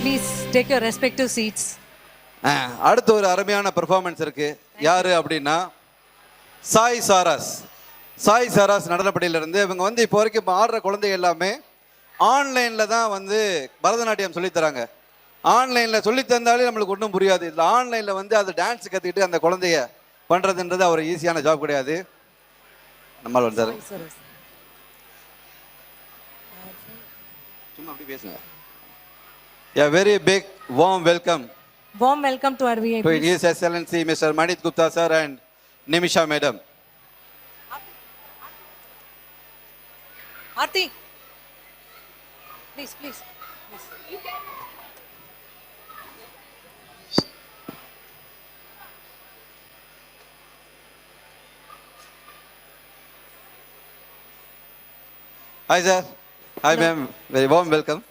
Please take your respective seats. அடுத்து ஒரு அருமையான பெர்ஃபார்மன்ஸ் இருக்கு. யாரு அப்படின்னா சாய் சாராஸ். சாய் சாராஸ் நடனப்பள்ளியிலிருந்து இவங்க வந்து இப்போ வரைக்கும் ஆடுற குழந்தைங்க எல்லாமே ஆன்லைனில் தான் வந்து பரதநாட்டியம் சொல்லித்தராங்க. ஆன்லைனில் சொல்லி தந்தாலே நம்மளுக்கு ஒன்றும் புரியாது. இல்லை ஆன்லைனில் வந்து அது டான்ஸ் கற்றுக்கிட்டு அந்த குழந்தைய பண்ணுறதுன்றது அவர் ஈஸியான ஜாப் கிடையாது. நம்மளால் வந்தார் சும்மா அப்படி பேசுங்க. A very big warm welcome. Warm welcome to our VIP. To His Excellency Mr. Manit Gupta sir and Nimisha madam. Aarti. Please, please. Hi sir. Hi ma'am. Very warm welcome.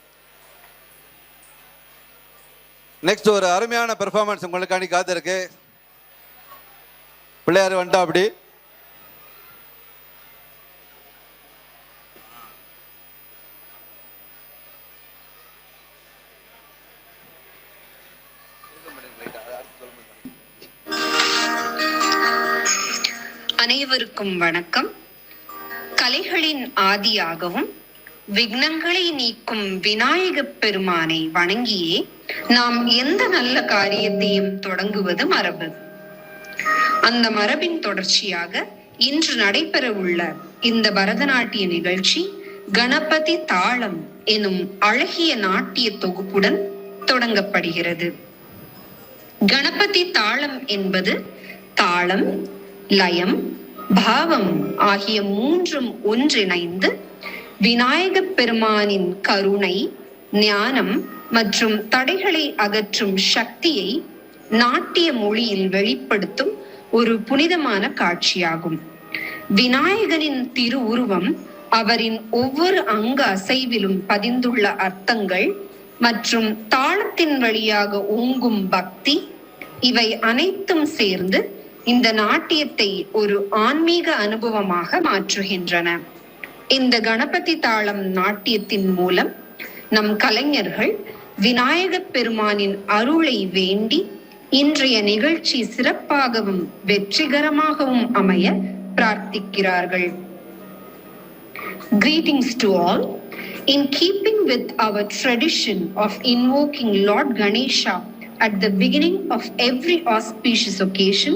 Next ஒரு அருமையான performance உங்களுக்காண்டி காத்திருக்கு. பிள்ளையார் வந்துட்டா அப்படி. அனைவருக்கும் வணக்கம். கலைகளின் ஆதியாகவும் விக்னங்களை நீக்கும் விநாயகப் பெருமானை வணங்கியே நாம் எந்த நல்ல காரியத்தையும் தொடங்குவது மரபு. அந்த மரபின் தொடர்ச்சியாக இன்று நடைபெற உள்ள இந்த பரதநாட்டிய நிகழ்ச்சி கணபதி தாளம் எனும் அழகிய நாட்டிய தொகுப்புடன் தொடங்கப்படுகிறது. கணபதி தாளம் என்பது தாளம், லயம், பாவம் ஆகிய மூன்றும் ஒன்றிணைந்து விநாயகப் பெருமானின் கருணை, ஞானம் மற்றும் தடைகளை அகற்றும் சக்தியை நாட்டிய மொழியில் வெளிப்படுத்தும் ஒரு புனிதமான காட்சியாகும். விநாயகனின் திருவுருவம், அவரின் ஒவ்வொரு அங்க அசைவிலும் பதிந்துள்ள அர்த்தங்கள் மற்றும் தாளத்தின் வழியாக ஓங்கும் பக்தி, இவை அனைத்தும் சேர்ந்து இந்த நாட்டியத்தை ஒரு ஆன்மீக அனுபவமாக மாற்றுகின்றன. இந்த கணபதி தாளம் நாட்டியத்தின் மூலம் நம் கலைஞர்கள் விநாயகப் பெருமானின் அருளை வேண்டி இன்றைய நிகழ்ச்சி சிறப்பாகவும் வெற்றிகரமாகவும் அமைய பிரார்த்திக்கிறார்கள். Greetings to all. In keeping with our tradition of invoking Lord Ganesha at the beginning of every auspicious occasion,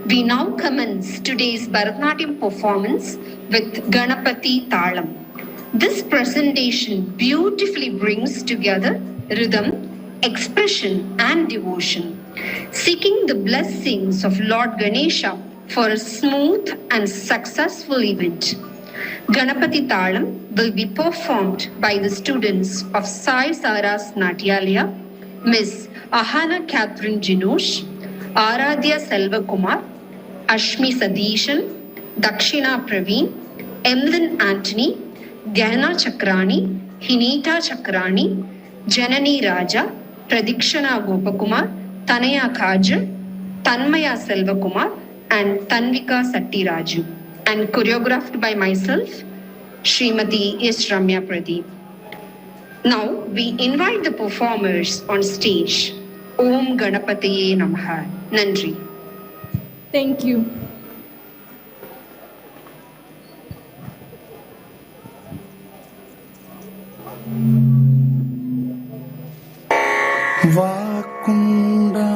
we now commence today's Bharatanatyam performance with Ganapati Thalam. This presentation beautifully brings together rhythm, expression and devotion, seeking the blessings of Lord Ganesha for a smooth and successful event. Ganapati Thalam will be performed by the students of Sai Saras Natyalaya, Miss Ahana Catherine Jinush, Aradhya Selvakumar, Ashmi Sadishan, Dakshina Praveen, Emlyn Anthony, Gehna Chakrani, Hinita Chakrani, Janani Raja, Pradikshana Gopakumar, Tanaya Kajal, Tanmaya Selvakumar, and Tanvika Sattiraju, and choreographed by myself, Srimati S. Ramya Pradeep. Now we invite the performers on stage. Om Ganapataye Namaha. Nandri. Thank you. வாக்குண்டா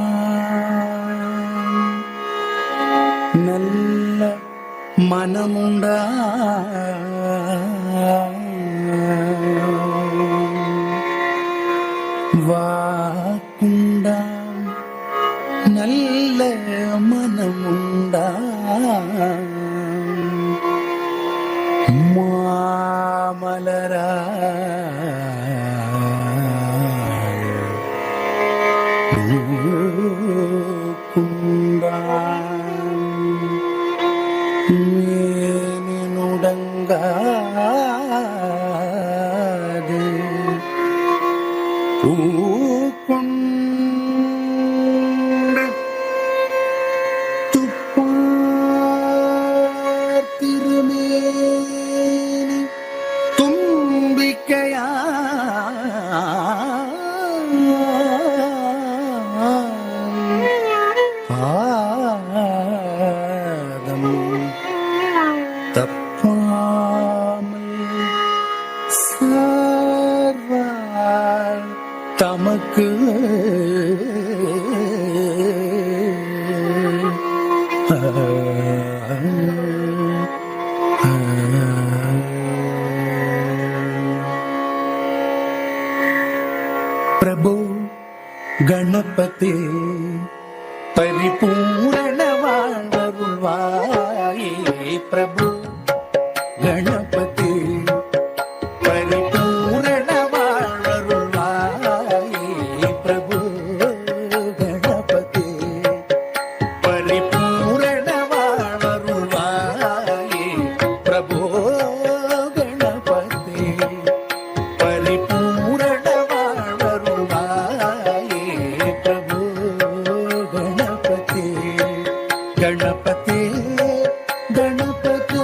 நல்ல மனமுண்டா வாக்குண்டா நல்ல மனமுண்டா மாமலரா மேனுடங்காது பூக்கொண்டு துப்பார் திருமேனி தும் வாழ்க்கையா பாதம் தப்பாமல் சார்வார் தமக்கு प्रभु गणपति परिपूर्ण वाळरुळ्वाये प्रभु गणपति परिपूर्ण वाळरुळ्वाये प्रभु गणपति परिपूर्ण वाळरुळ्वाये प्रभु गणपति परिपूर्ण गणपति गणपति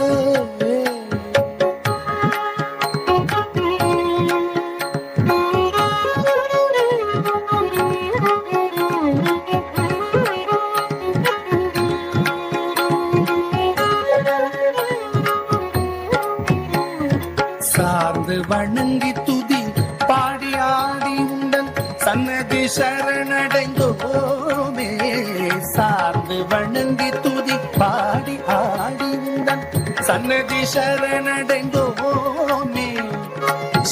சார்ந்து வணங்கி துதி பாடி ஆடி உண்டன் சன்னதி சரணடைந்தோமே சார்ந்து வணங்கி துதி பாடி ஆடி உண்டன் சன்னதி சரணடைந்தோமே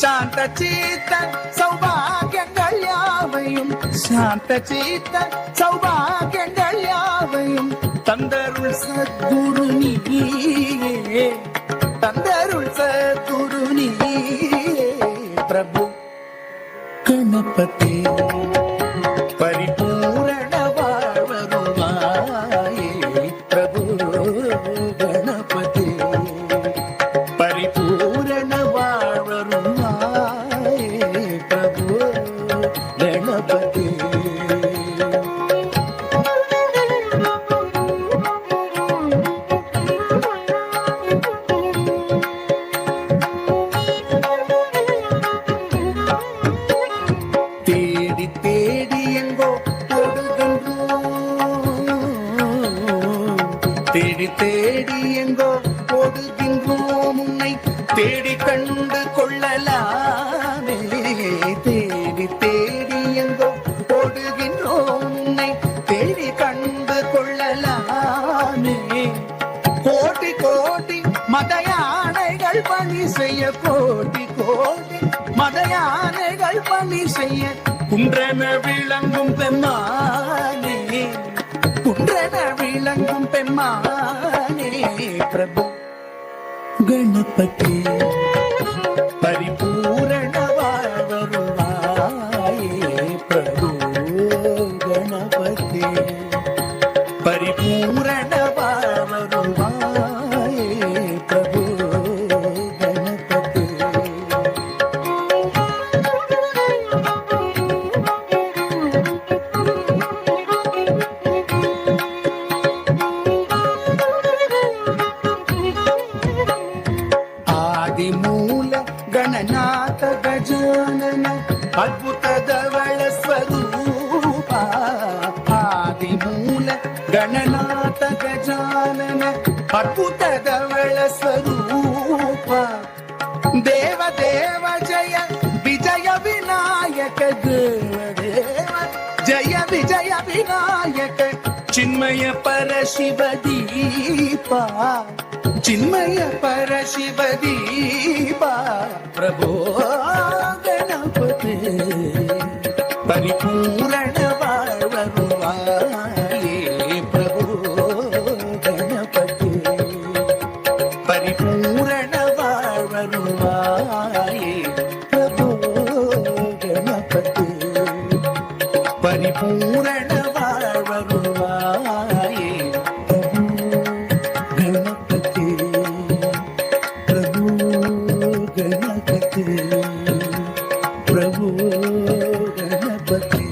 சாந்த சீத்த சௌபாகியங்கள் யாவையும் சாந்த சீத்த சௌபாகியங்கள் யாவையும் தந்தருள் சத்குரு நீயே தந்தருள் சத்குரு நீயே பிரபு गणपति परिपूर्ण वाळरुळ्वाये प्रभु गणपति परिपूर्ण वाळरुळ्वाये प्रभु गणपति தேடி தேடி எங்கோ ஓடுகின்றோம் தேடி தேடி எங்கோ ஓடுகின்றோம் உன்னை தேடி கண்டு கொள்ளலாமே தேடி தேடி எங்கோ ஓடுகின்றோம் உன்னை தேடி கண்டு கொள்ளலாமே கோடி கோடி மத யானைகள் பணி செய்ய கோடி கோடி மத யானைகள் பணி செய்ய குன்றென விளங்கும் பெம்மானே குன்றென விளங்கும் பெம்மானே பிரபு गणपति परिपूर्ण वाळरुळ्वाये प्रभु गणपति परिपूर्ण वाळरुळ्वाये प्रभु गणपति आदिमूल गणनाथ गजानन अद्भुत धवल स्वरूप आदिमूल गणनाथ गजानन अद्भुत धवल स्वरूप देव देव जय विजय विनायक देव देव जय विजय विनायक चिन्मय पर शिव दीपा चिन्मय पर शिव दीपा प्रभो गणपति परिपूर्ण वाळरुळ्वाये प्रभो गणपति परिपूर्ण वाळरुळ्वाये प्रभो गणपति परिपूर्ण वाळरुळ्वाये गणपति प्रभु गणपति प्रभु गणपति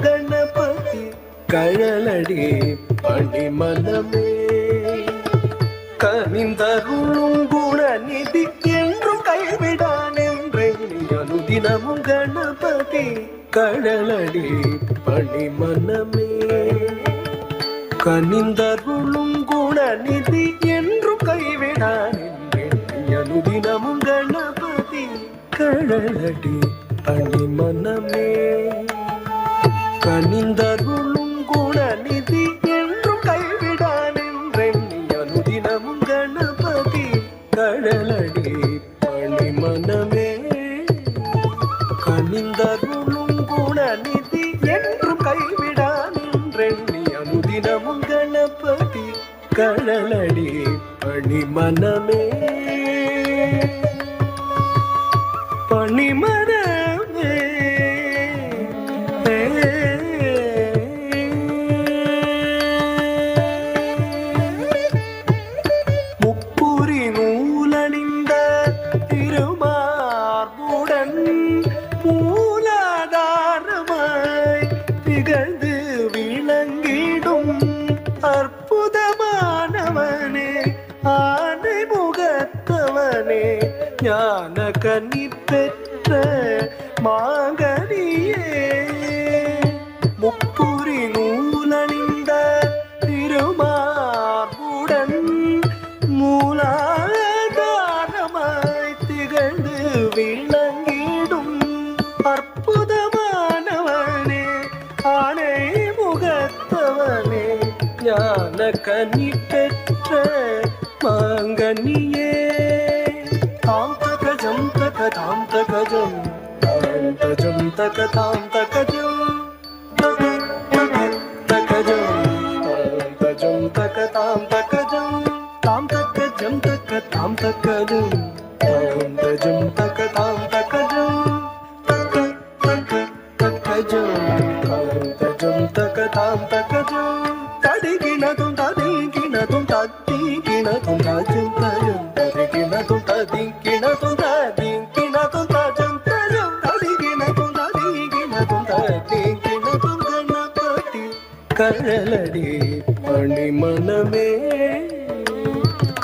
கணபதி கழலடி பணி மனமே கனிந்தருளும் குணநிதி என்றும் கைவிடான் என்றெண்ணி அனுதினமும் கணபதி கழலடி பணி மனமே கனிந்தருளும் குணநிதி என்றும் கைவிடான் என்றெண்ணி அனுதினமும் கணபதி கழலடி பணி மனமே கனிந்தருளும் குணநிதி என்றும் கைவிடான் என்றெண்ணி அனுதினமும் கணபதி கழலடி பணி மனமே கனிந்தருளும் குணநிதி என்றும் கைவிடான் என்றெண்ணி அனுதினமும் கணபதி கழலடி பணி மனமே பணி மனமே முப்புரி நூலணிந்த திருமார்புடன் மூலாதாரமாய் திகழ்ந்து விளங்கிடும் அற்புதமானவனே ஆனை முகத்தவனே ஞான கனி பெற்ற மாங்கனியே முப்புரி நூலணிந்த திருமார்புடன் மூலாதாரமாய் திகழ்ந்து விளங்கிடும் அற்புதமானவனே ஆனை முகத்தவனே ஞான கனி பெற்ற மாங்கனியே தாம் தகஜம் தகதாம் தகஜம் தாம் தஜம் தகதாம் தகஜம் தகஜம் தாம் தஜம் தகதாம் தகஜம் தாம் தகஜம் தகதாம் தகஜம் தாம் தஜம் தகதாம் தகஜம் தகஜம் தாம் தஜம் தகதாம் தகஜம் தடிகினதும் ததிகினதும் ததிகினதும் தஜம் தஜம் ததிகினதும் ததிகினதும் ததிகினதும் தஜம் தஜம் ததிகினதும் ததிகினதும் ததிகினதும் கணபதி கழலடி பணி மனமே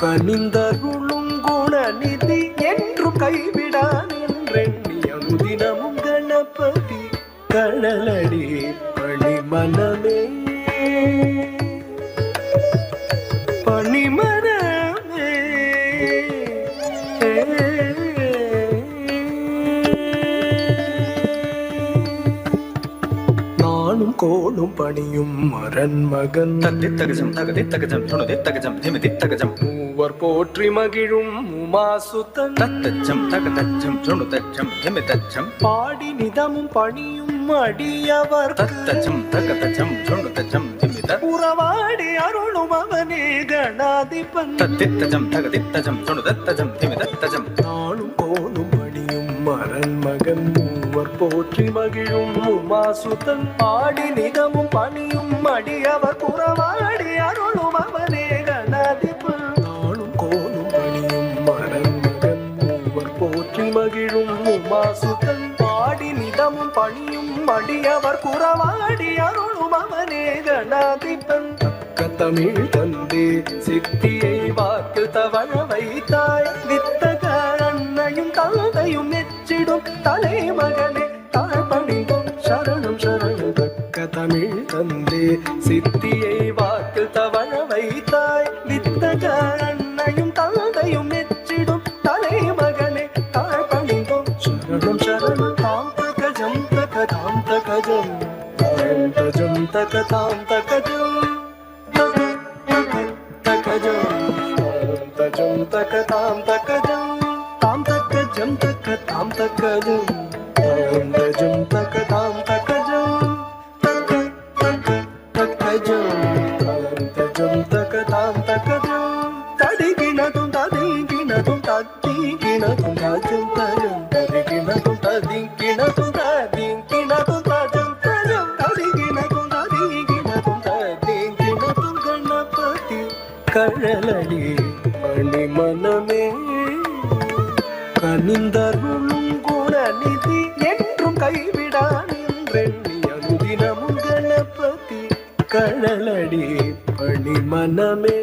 கனிந்தருளும் குணநிதி என்றும் கைவிடான் என்றெண்ணி அனுதினமும் கணபதி கழலடி பணி மனமே பணி மனமே நானும் கோலும் பணியும் மரன் மகன் தகஜம் தகதி தகஜம் துணுதி தகஜம் திமிதி தகஜம் மூவர் போற்றி மகிழும் உமாசுத்தன் தத்தச்சம் தகதச்சம் துணுதச்சம் திமிதச்சம் பாடி நிதமும் பணியும் அடியவர் தத்தச்சம் தகதச்சம் துணுதச்சம் திமித உறவாடி அருளும் அவனே கணாதிபன் தத்தித்தஜம் தகதித்தஜம் துணுதத்தஜம் திமிதத்தஜம் நாளும் கோலும் பணியும் மரன் மகன் மூவர் போற்றி மகிழும் உமாசுதன் பாடி நிதமும் பணியும் அடியவர் புறவாடி அருளும் அவனே கணாதிபன் நாளும் கோலும் பணியும் மரன் மகன் மூவர் போற்றி மகிழும் உமாசுதன் பாடி நிதமும் பணியும் அடியவர் புறவாடி அருளும் அவனே கணாதிபன் தமிழ் தந்தே சித்தியை வாக்கு தவழ வைத்தாய் வித்தக அன்னையும் தந்தையும் மெச்சிடும் தலைமகனே தாழ்பணிந்தும் சரணம் சரணம் தக்க தமிழ் தந்தே சித்தியை வாக்கு தவழ வைத்தாய் வித்தக அன்னையும் தந்தையும் மெச்சிடும் தலைமகனே தாழ்பணிந்தும் சரணம் சரணம் தாம் தகஜம் தகதாம் தகஜம் தாம் தஜம் தகதாம் தகஜம் தஜம் தகதாம் தகஜம் தாம் தகஜம் தகதாம் தகஜம் தாம் தஜம் தகதாம் தகஜம் தகஜம் தாம் தஜம் தகதாம் தகஜம் தடிகினதும் ததிகினதும் ததிகினதும் தஜம் தஜம் ததிகினதும் ததிகினதும் ததிகினதும் தஜம் தஜம் ததிகினதும் ததிகினதும் ததிகினதும் கணபதி கழலடி பணி மனமே கனிந்தருளும் குணநிதி என்றும் கைவிடான் என்றெண்ணி அனுதினமும் கடலடி பணிமனமே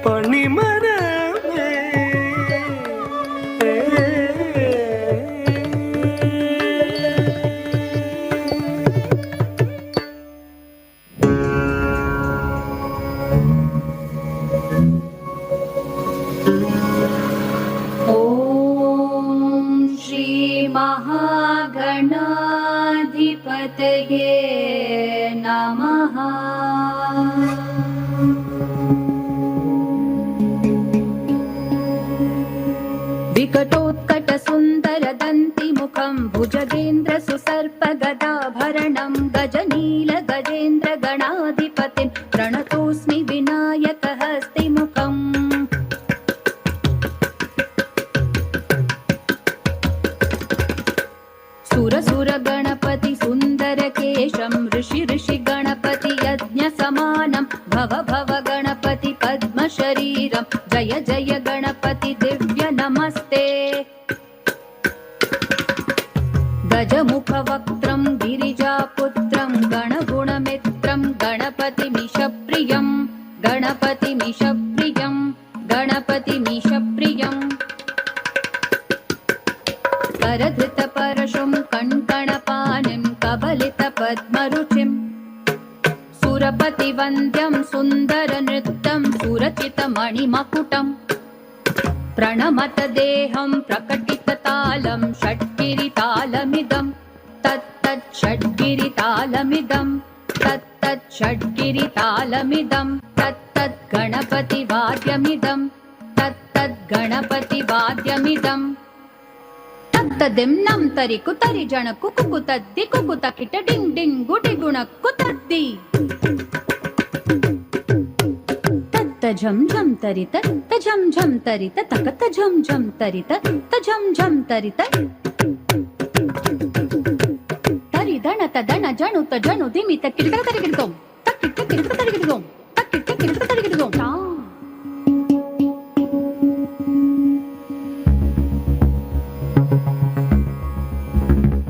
பணிமனமே ॐ श्री महागणाधिपतये नमः। विकटोत्कटसुन्दरदन्तिमुखं भुजगेन्द्रसुसर्पगदाभरणं गजनीलगजेन्द्रगणाधिपतिं प्रणतोऽस्मि विनायकहस्तिमुखम्। सुरसुरगणपति सुन्दरकेशं ऋषि गणपति यज्ञसमानं भव भव गणपति पद्मशरीरं जय जय गणपति दिव्य नमस्ते। गजमुखवक्त्रं गिरिजापुत्रं गणगुणमित्रं गणपतिमिषप्रियं गणपतिमिषप्रियं गणपतिमिषप्रियं। करधृतपरशुं कङ्कणपाणिं कबलितपद्मरुचिं सुरपतिवन्द्यं सुन्दरनृत्यं सुरचितमणिमकुटम्। प्रणमत देहं प्रकटिततालं षड्गिरितालमिदं तत्तत् षड्गिरितालमिदं तत्तत् षड्गिरितालमिदं तत्तत् गणपतिवाद्यमिदं तत्तत् गणपतिवाद्यमिदम्। तद्दिं तरिकु तरि जणकु कुकु तद्दि कुकु तकिट डिंग डिंग गुडि गुणक्कु तद्दि तत्त झम झम तरित तझम झम तरित तकत झम झम तरित तझम झम तरित तरि दण तदण जणु तजणु दिमित किरकत तरिगिडोम तकिट किरकत तरिगिडोम तकिट किरकत तरिगिडोम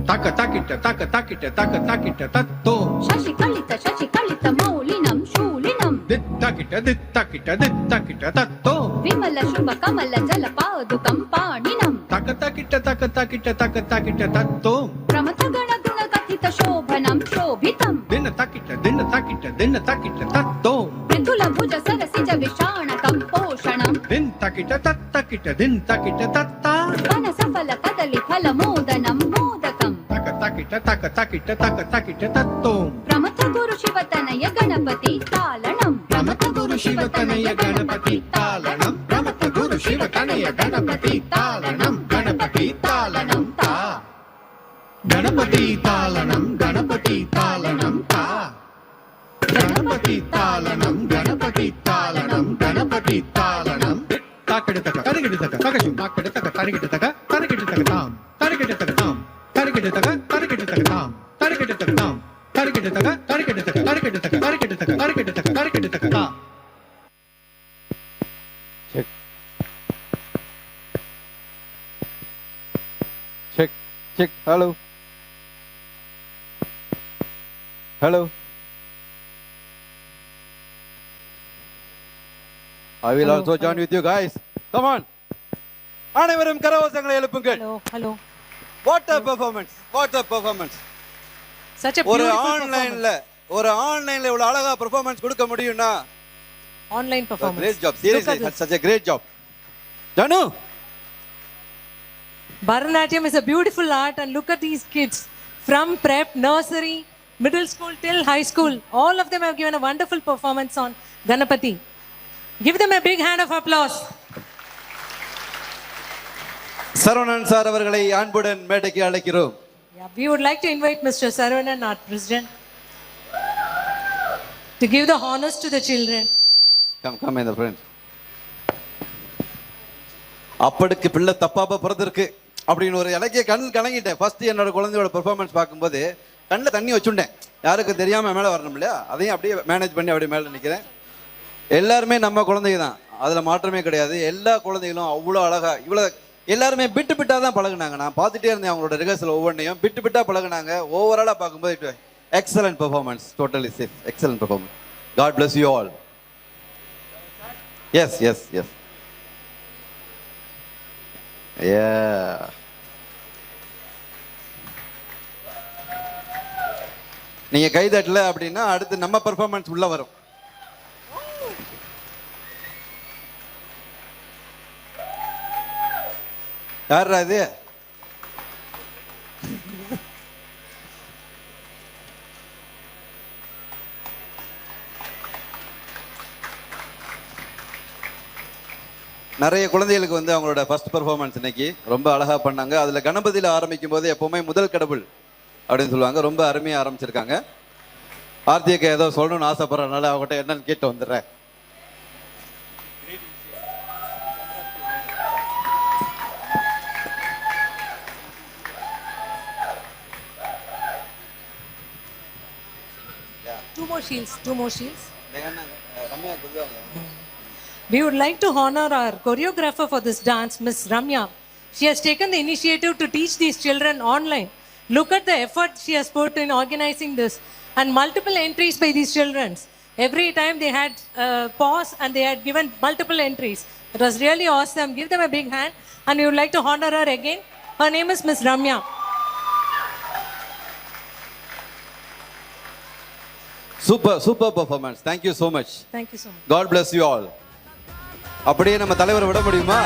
taka takita taka takita taka takita tatto शशिकलित मौलिनं शूलिनं dittakita tatto विमल शुभ कमल जलपादुकं पाणिनं taka takita tatto प्रमथ गण गुण कथित शोभनं शोभितं din takita tatto मृदुल भुज सरसिज विषाणकं पोषणं din takita tatta वन सफल कदलि फल मोदनं मोदकं taka takita tatto प्रमथ गुरु शिवतनय गणपति तालनं प्रमथ गुरु शिवतनय गणपति तालनं प्रमथ गुरु शिवतनय गणपति तालनं गणपति तालनं ता गणपति तालनं गणपति तालनं ता गणपति तालनं गणपति तालनं गणपति तालनं ताकड़तक तरिगिडतक तकशु ताकड़तक तरिगिडतक तरिगिडतक ताम तरिगिडतक ताम तरिगिडतक तरिगिडतक ताम तरिगिडतक ताम तरिगिडतक तरिगिडतक तरिगिडतक तरिगिडतक तरिगिडतक तरिगिडतक ता check hello I will Hello, also join hello. with you guys. Come on. அனைவரும் கரகோஷங்களை எழுப்புங்கள். Hello. What a performance. Such a ஒரு beautiful ஆன்லைன்ல இவ்வளவு அழகா பெர்ஃபார்மன்ஸ் கொடுக்க முடியும்னா online performance. Great job. Seriously, that's such a great job. Janu. Bharatanatyam is a beautiful art, and look at these kids from prep, nursery, middle school till high school. All of them have given a wonderful performance on Ganapati. Give them a big hand of applause. Saravanan sir அவர்களை அன்புடன் மேடைக்கு அழைக்கிறோம். Yeah, we would like to invite Mr. Saravanan, our president, to give the honors to the children. Come in the front. அப்படுக்கு பிள்ளை தப்பாப்பா பிறந்திருக்கு அப்படின்னு ஒரு இலக்கிய கலங்கிட்டேன். First என்னோட குழந்தையோட பெர்ஃபார்மன்ஸ் பார்க்கும்போது கண்ணில் தண்ணி வச்சுட்டேன். யாருக்கும் தெரியாமல் மேலே வரணும் இல்லையா, அதையும் அப்படியே மேனேஜ் பண்ணி அப்படியே மேலே நிற்கிறேன். எல்லாருமே நம்ம குழந்தைங்க தான், அதில் மாற்றமே கிடையாது. எல்லா குழந்தைகளும் அவ்வளோ அழகாக எல்லாருமே பிட்டாக தான் பழகுனாங்க. நான் பார்த்துட்டே இருந்தேன் அவங்களோட ரிஹர்சல் ஒவ்வொன்றையும் பிட்டாக பழகுனாங்க. ஓவராலாக பார்க்கும்போது Excellent performance. Totally safe. Excellent performance. God bless you all. Yes, yes, yes. Yeah. நீங்க கை தட்டல அப்படின்னா அடுத்து நம்ம பெர்ஃபார்மன்ஸ் உள்ள வரும். யாரா இது? நிறைய குழந்தைகளுக்கு வந்து அவங்களோட ஃபர்ஸ்ட் பெர்ஃபார்மன்ஸ் இன்னைக்கு ரொம்ப அழகா பண்ணாங்க. அதுல கணபதியில ஆரம்பிக்கும் போது எப்பவுமே முதல் கடவுள் அப்படின்னு சொல்லுவாங்க. ரொம்ப அருமையா ஆரம்பிச்சிருக்காங்க. ஆர்த்தியக்கு ஏதோ சொல்லணும்னு ஆசைப்படுறதுனால அவங்ககிட்ட என்னன்னு கேட்டு வந்துடுறேன். Two more shields. We would like to honor our choreographer for this dance, Miss Ramya. She has taken the initiative to teach these children online. Look at the effort she has put in organizing this and multiple entries by these children. Every time they had pause and they had given multiple entries. It was really awesome. Give them a big hand and we would like to honor her again. Her name is Miss Ramya. Super performance. Thank you so much. Thank you so much. God bless you all. அப்படியே நம்ம தலைவரை விட முடியுமா?